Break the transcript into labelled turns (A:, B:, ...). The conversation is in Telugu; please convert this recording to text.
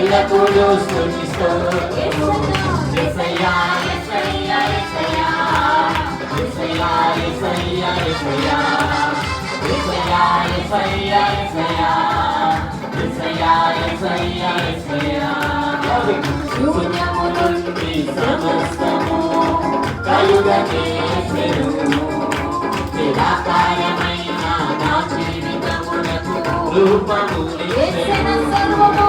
A: ఎల్లప్పుడూ స్తుతిస్తూ యేసయ్యా యేసయ్యా యేసయ్యా యేసయ్యా యేసయ్యా యేసయ్యా యేసయ్యా యేసయ్యా యేసయ్యా యేసయ్యా యేసయ్యా యేసయ్యా శూన్యము నుండి సమస్తము కలుగచేసెను నిరాకారమైన నా జీవితమునకు రూపము ఇచ్చెను